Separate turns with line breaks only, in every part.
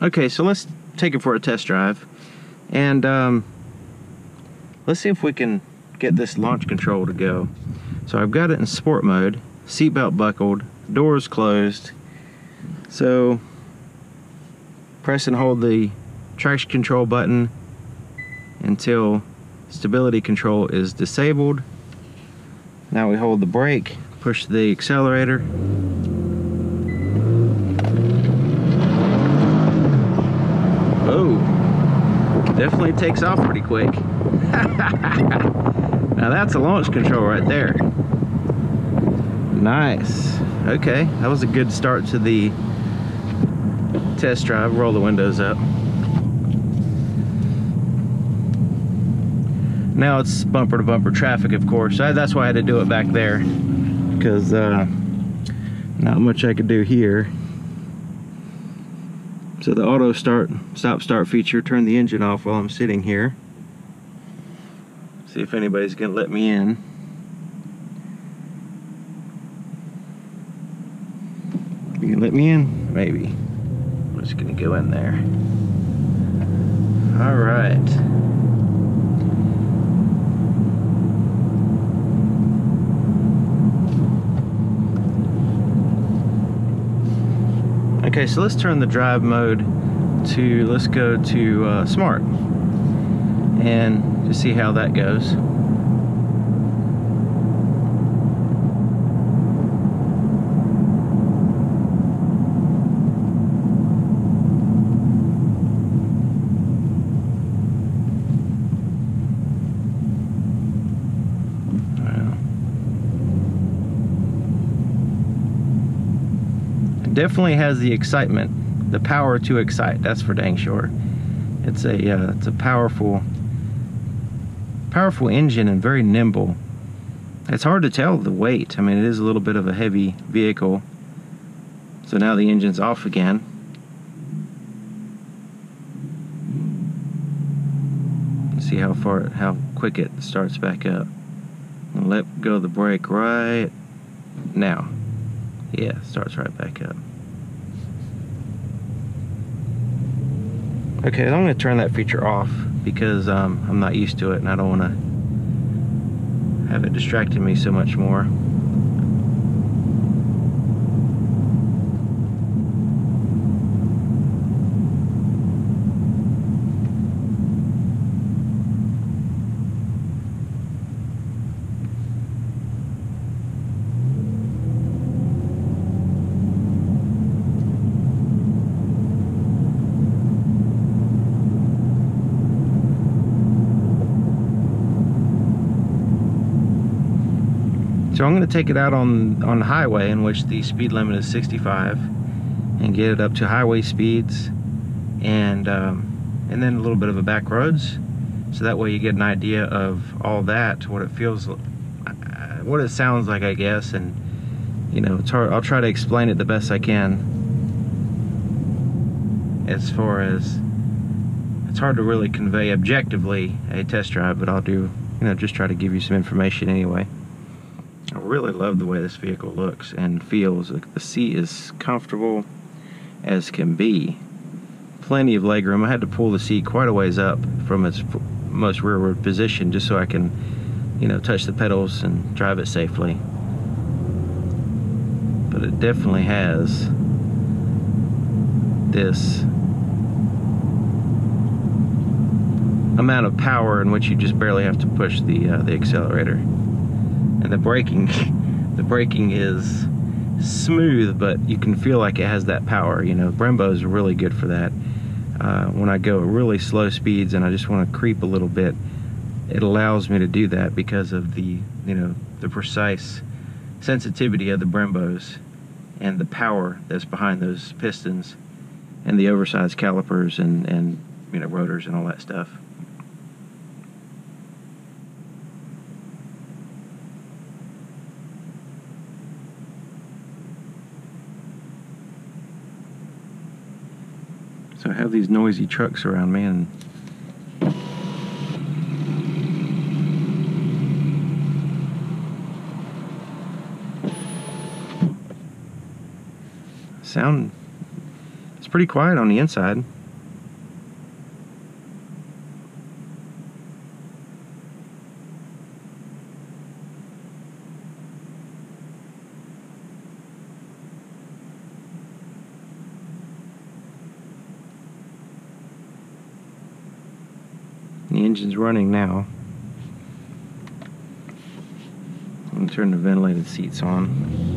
Okay, so let's take it for a test drive, and let's see if we can get this launch control to go. So I've got it in sport mode, seatbelt buckled, doors closed. So press and hold the traction control button until stability control is disabled. Now we hold the brake, push the accelerator. Oh, definitely takes off pretty quick. Now that's a launch control right there. Nice. Okay, that was a good start to the test drive. Roll the windows up. Now it's bumper to bumper traffic, of course. That's why I had to do it back there, because not much I could do here. So the auto stop start feature, turn the engine off while I'm sitting here. See if anybody's gonna let me in. You can let me in? Maybe. I'm just gonna go in there. All right. Okay, so let's turn the drive mode to, let's go to Smart, and just see how that goes. Definitely has the excitement, the power to excite. That's for dang sure. It's a powerful engine and very nimble. It's hard to tell the weight. I mean, it is a little bit of a heavy vehicle. So now the engine's off again. Let's see how quick it starts back up. I'll let go of the brake right now. Yeah, it starts right back up. Okay, I'm going to turn that feature off because I'm not used to it and I don't want to have it distracting me so much more. So I'm going to take it out on the highway, in which the speed limit is 65, and get it up to highway speeds, and then a little bit of a back roads, so that way you get an idea of all that, what it feels, what it sounds like, I guess. And you know, it's hard. I'll try to explain it the best I can. As far as it's hard to really convey objectively a test drive, but I'll do, you know, just try to give you some information anyway. I really love the way this vehicle looks and feels. The seat is comfortable as can be. Plenty of legroom. I had to pull the seat quite a ways up from its most rearward position just so I can, you know, touch the pedals and drive it safely. But it definitely has this amount of power in which you just barely have to push the accelerator. And the braking is smooth, but you can feel like it has that power. You know, Brembo is really good for that. When I go at really slow speeds and I just want to creep a little bit, it allows me to do that because of the, you know, the precise sensitivity of the Brembos and the power that's behind those pistons and the oversized calipers and you know, rotors and all that stuff. So I have these noisy trucks around me, and It's pretty quiet on the inside. The engine's running now. I'm going to turn the ventilated seats on.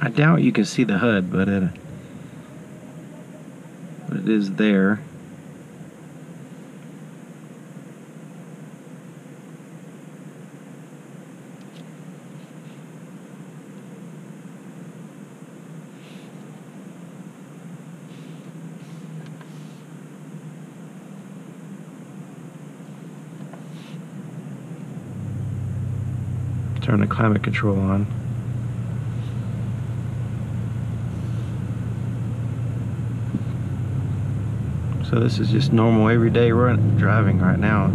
I doubt you can see the HUD, but it is there. Turn the climate control on. So this is just normal everyday driving right now.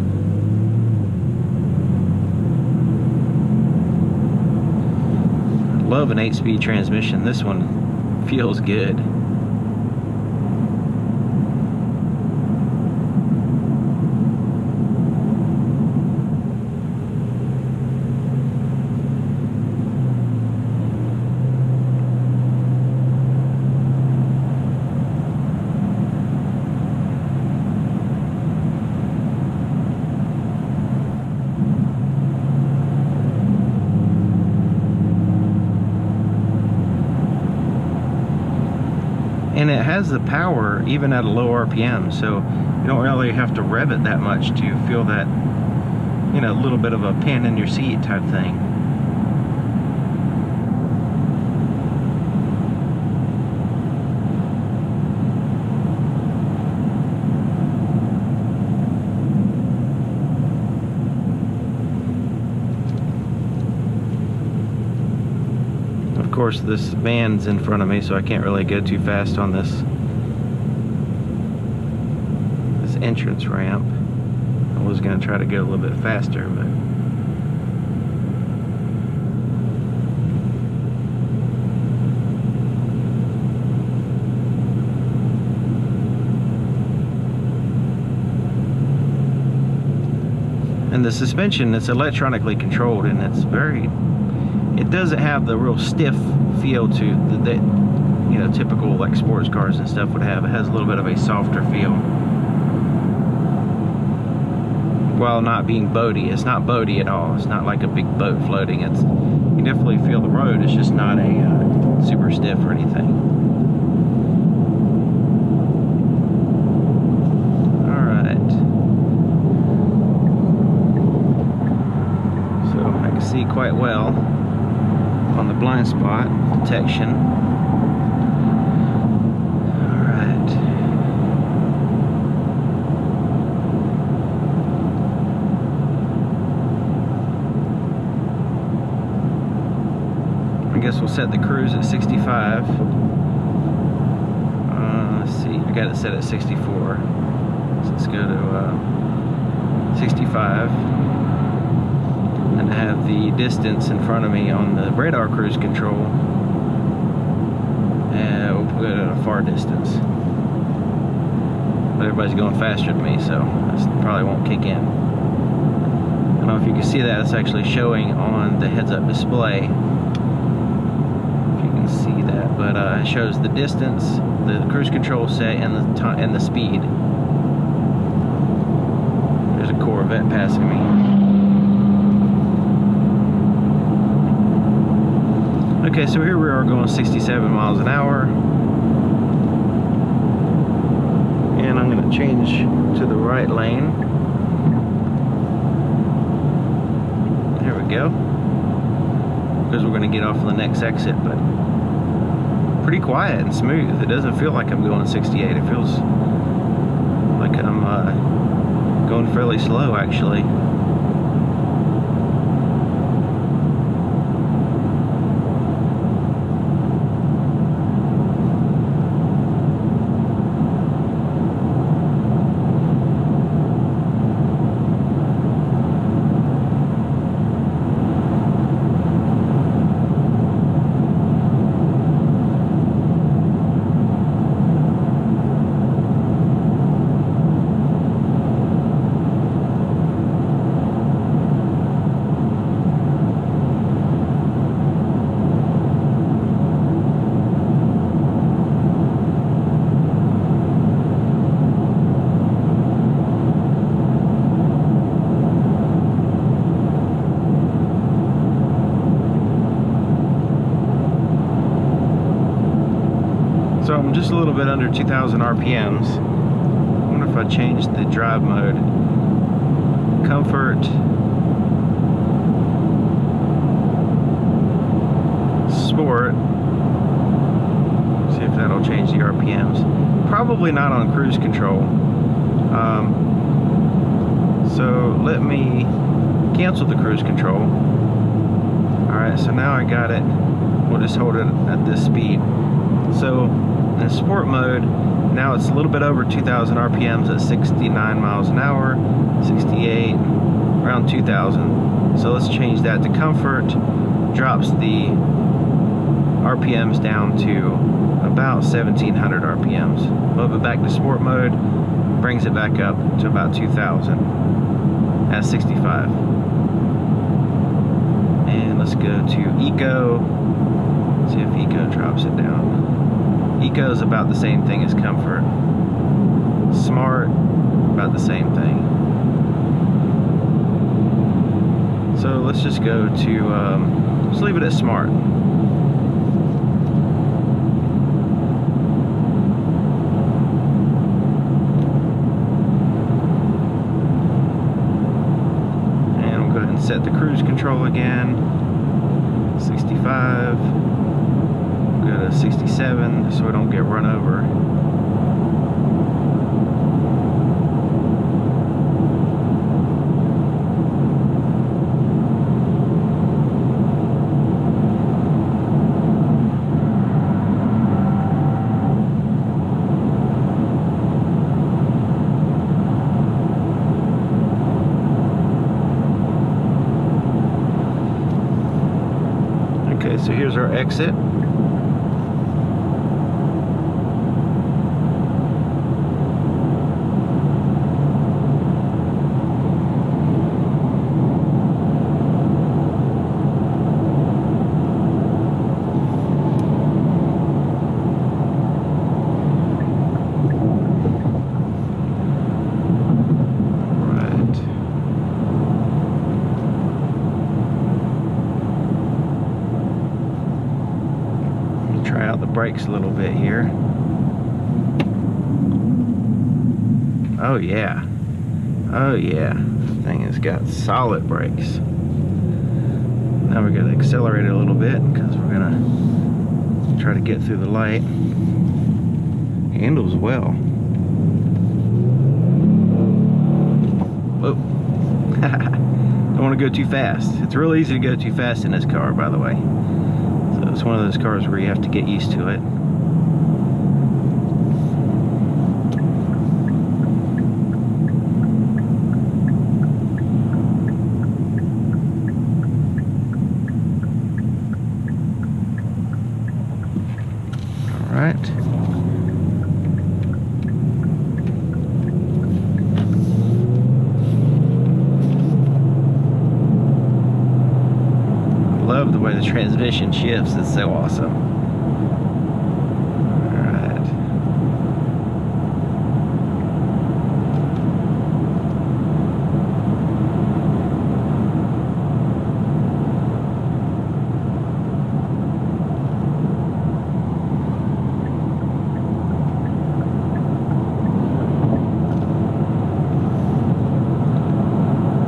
Love an 8-speed transmission. This one feels good. And it has the power even at a low RPM, so you don't really have to rev it that much to feel that, you know, a little bit of a pin in your seat type thing. Of course, this van's in front of me, so I can't really go too fast on this entrance ramp. I was going to try to go a little bit faster, but and the suspension, it's electronically controlled, and it's very, it doesn't have the real stiff feel to that, you know, typical like sports cars and stuff would have. It has a little bit of a softer feel while not being boaty. It's not boaty at all. It's not like a big boat floating. It's, you can definitely feel the road. It's just not a super stiff or anything. All right. So I can see quite well on the blind spot detection. All right. I guess we'll set the cruise at 65. Let's see, I got it set at 64. So let's go to 65. And I have the distance in front of me on the radar cruise control. And we'll put it at a far distance. But everybody's going faster than me, so this probably won't kick in. I don't know if you can see that. It's actually showing on the heads-up display. If you can see that, but it shows the distance, the cruise control set, and the time and the speed. There's a Corvette passing me. Okay, so here we are going 67 miles an hour. And I'm going to change to the right lane. go, because we're going to get off on the next exit. But pretty quiet and smooth. It doesn't feel like I'm going 68. It feels like I'm going fairly slow, actually. So I'm just a little bit under 2,000 RPMs. I wonder if I change the drive mode. Comfort. Sport. See if that'll change the RPMs. Probably not on cruise control. So let me cancel the cruise control. Alright, so now I got it. We'll just hold it at this speed. So in sport mode, now it's a little bit over 2,000 RPMs at 69 miles an hour, 68, around 2,000. So let's change that to comfort. Drops the RPMs down to about 1,700 RPMs. Move it back to sport mode, brings it back up to about 2,000 at 65. And let's go to eco. See if eco drops it down. Eco is about the same thing as comfort. Smart, about the same thing. So let's just go to, let's leave it at smart. And we'll go ahead and set the cruise control again. 65. Go to 67 so we don't get run over. Okay, so here's our exit. Try out the brakes a little bit here. Oh yeah. Oh yeah. This thing has got solid brakes. Now we're going to accelerate it a little bit because we're going to try to get through the light. Handles well. Whoa. Don't want to go too fast. It's real easy to go too fast in this car, by the way. So it's one of those cars where you have to get used to it. All right. Love the way the transmission shifts. It's so awesome. Alright.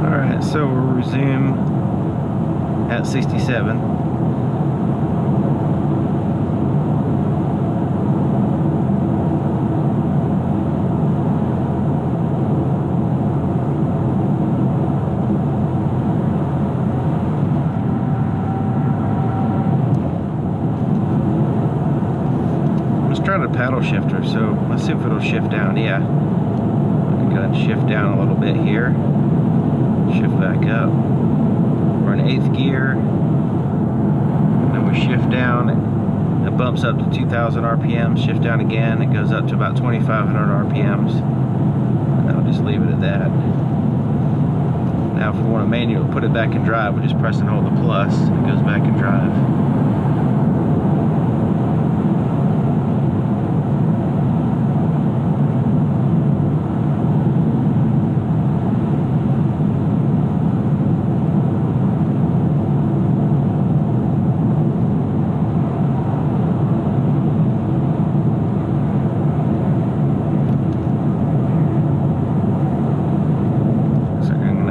Alright, so we'll resume at 67. Trying to paddle shifter, so let's see if it'll shift down. Yeah, I can go ahead and shift down a little bit here, shift back up. We're in 8th gear, and then we shift down. It bumps up to 2,000 RPMs. Shift down again, it goes up to about 2,500 RPMs. And I'll just leave it at that. Now, if we want to manually put it back in drive, we just press and hold the plus, and it goes back in drive.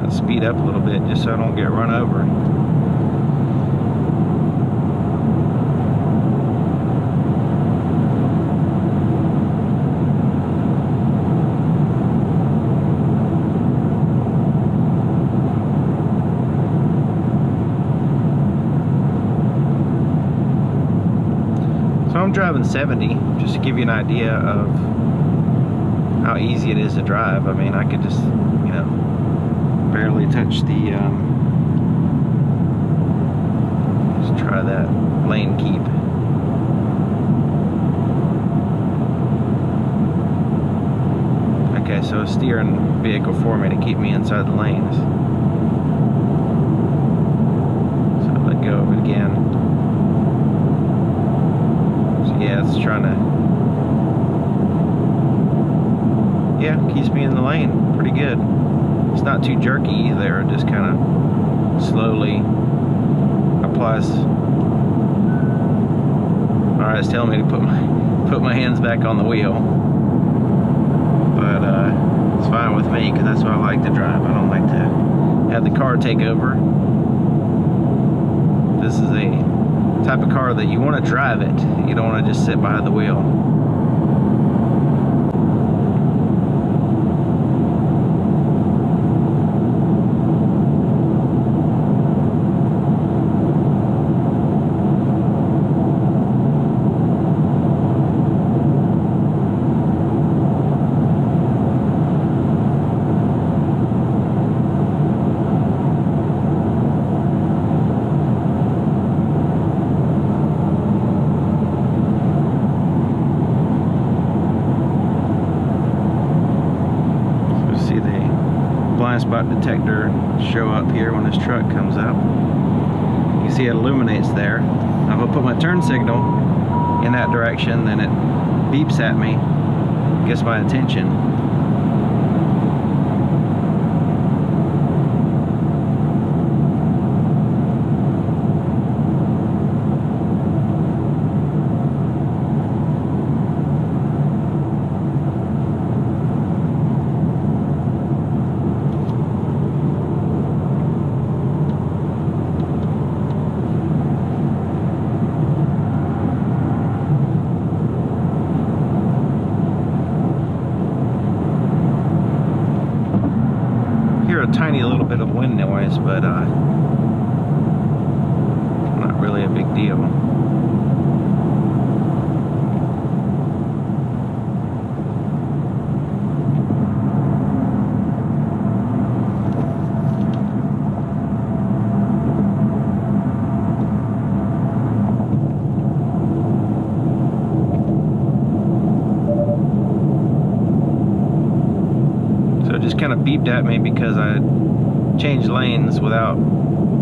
Speed up a little bit just so I don't get run over. So I'm driving 70 just to give you an idea of how easy it is to drive. I mean, I could just, you know, barely touch the, let's try that lane keep. Okay, so a steering vehicle for me to keep me inside the lanes. So I let go of it again. So yeah, it's trying to, yeah, keeps me in the lane pretty good. It's not too jerky either, it just kind of slowly applies. Alright, it's telling me to put my hands back on the wheel. But it's fine with me, because that's what I like to drive. I don't like to have the car take over. This is a type of car that you want to drive it. You don't want to just sit behind the wheel. Blind spot detector show up here when this truck comes up. You can see it illuminates there. Now if I put my turn signal in that direction, then it beeps at me, gets my attention. A tiny little bit of wind noise, but not really a big deal. Just kind of beeped at me because I changed lanes without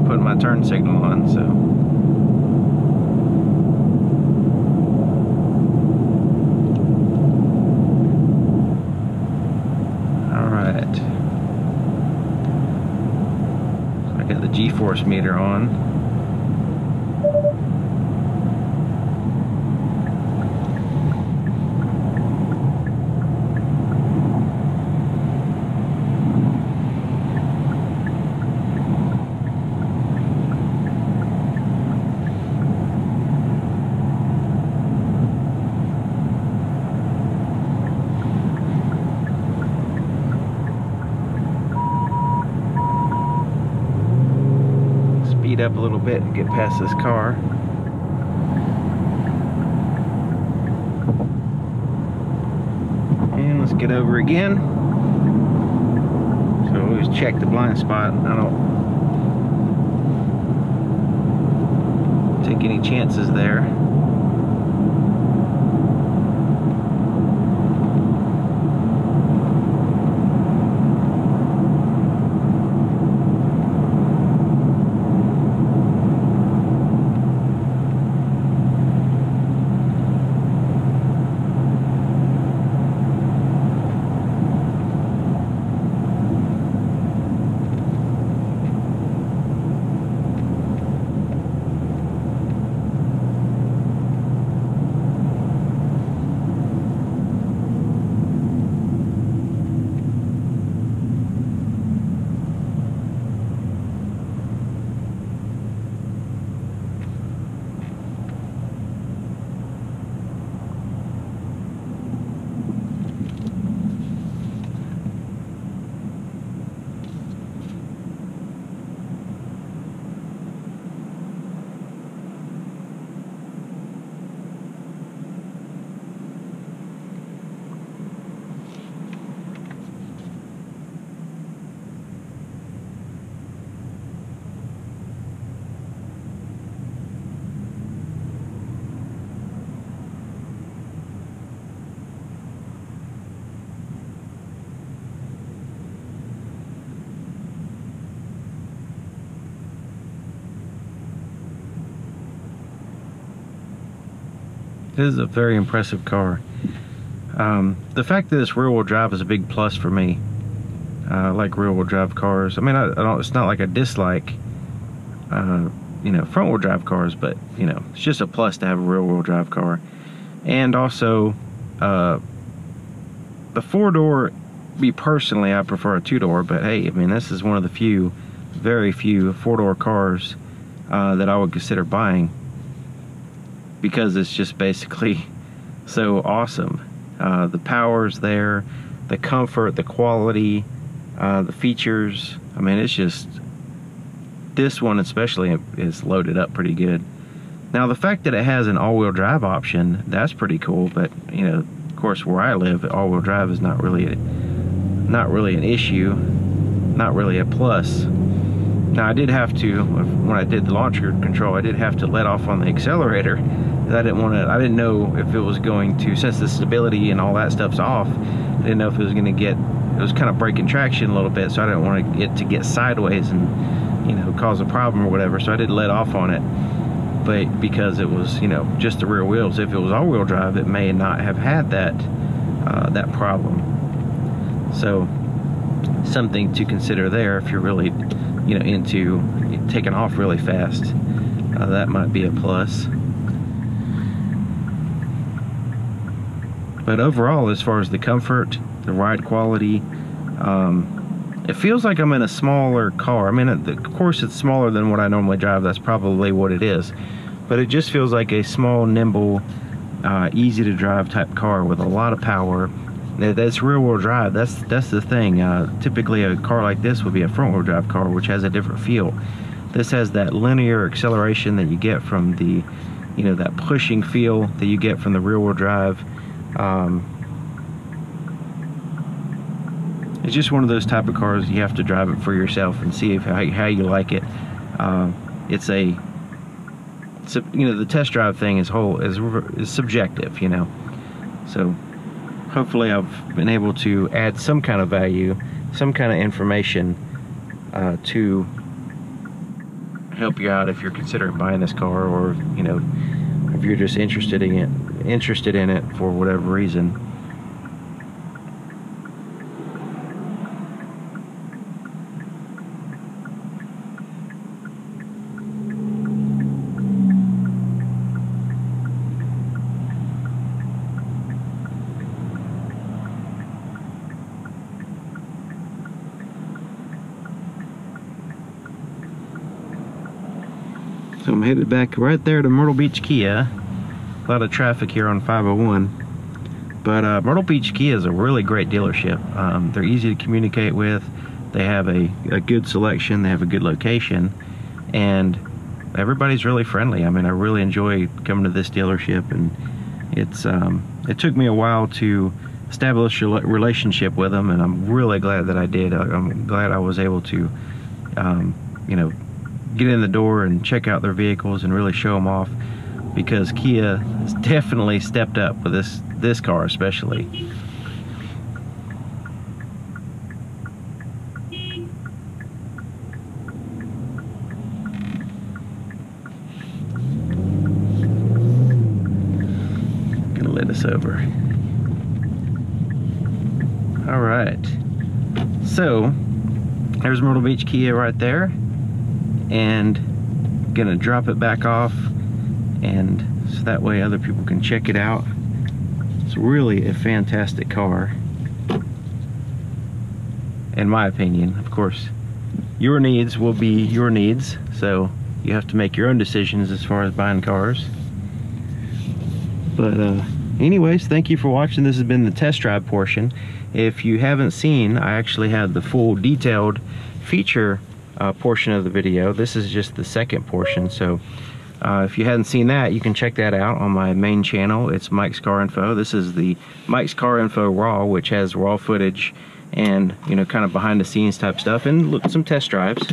putting my turn signal on, so. Alright. So I got the G-force meter on. speed up a little bit and get past this car. And let's get over again. So always check the blind spot. I don't take any chances there. This is a very impressive car. The fact that it's rear-wheel drive is a big plus for me. I like rear-wheel drive cars. I mean, I don't. It's not like I dislike, you know, front-wheel drive cars, but you know, it's just a plus to have a rear-wheel drive car. And also, the four-door. Me personally, I prefer a two-door, but hey, I mean, this is one of the few, very few four-door cars that I would consider buying, because it's just basically so awesome. The power's there, the comfort, the quality, the features. I mean, it's just, this one especially is loaded up pretty good. Now, the fact that it has an all-wheel drive option, that's pretty cool, but you know, of course, where I live, all-wheel drive is not really an issue, not really a plus. Now, I did have to, when I did the launch control, I did have to let off on the accelerator. I didn't know if it was going to, since the stability and all that stuff's off, I didn't know if it was going to get, it was kind of breaking traction a little bit, so I didn't want it to get sideways and, you know, cause a problem or whatever, so I did let off on it. But because it was, you know, just the rear wheels, if it was all-wheel drive, it may not have had that, that problem. So, something to consider there if you're really, you know, into taking off really fast. That might be a plus. But overall, as far as the comfort, the ride quality, it feels like I'm in a smaller car. I mean, of course, it's smaller than what I normally drive. That's probably what it is. But it just feels like a small, nimble, easy to drive type car with a lot of power. That's rear-wheel drive. That's the thing. Typically, a car like this would be a front-wheel drive car, which has a different feel. This has that linear acceleration that you get from the, you know, that pushing feel that you get from the rear-wheel drive. It's just one of those type of cars you have to drive it for yourself and see how you like it. It's you know, the test drive thing is subjective, you know. So hopefully I've been able to add some kind of value, some kind of information to help you out if you're considering buying this car, or you know, if you're just interested in it for whatever reason. So I'm headed back right there to Myrtle Beach Kia. A lot of traffic here on 501. But Myrtle Beach Kia is a really great dealership. They're easy to communicate with. They have a good selection. They have a good location. and everybody's really friendly. I mean, I really enjoy coming to this dealership, and it's it took me a while to establish a relationship with them, and I'm really glad that I did. I'm glad I was able to you know, get in the door and check out their vehicles and really show them off, because Kia has definitely stepped up with this car especially. Gonna let us over. All right, so there's Myrtle Beach Kia right there, and gonna drop it back off, and so that way other people can check it out. It's really a fantastic car, in my opinion. Of course, your needs will be your needs, so you have to make your own decisions as far as buying cars. But anyways, thank you for watching. This has been the test drive portion. If you haven't seen, I actually had the full detailed feature portion of the video. This is just the second portion, so if you hadn't seen that, you can check that out on my main channel. It's Mike's Car Info. This is the Mike's Car Info Raw, which has raw footage and, you know, kind of behind the scenes type stuff, and look, some test drives.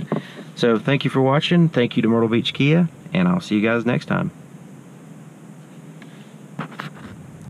So thank you for watching. Thank you to Myrtle Beach Kia, and I'll see you guys next time.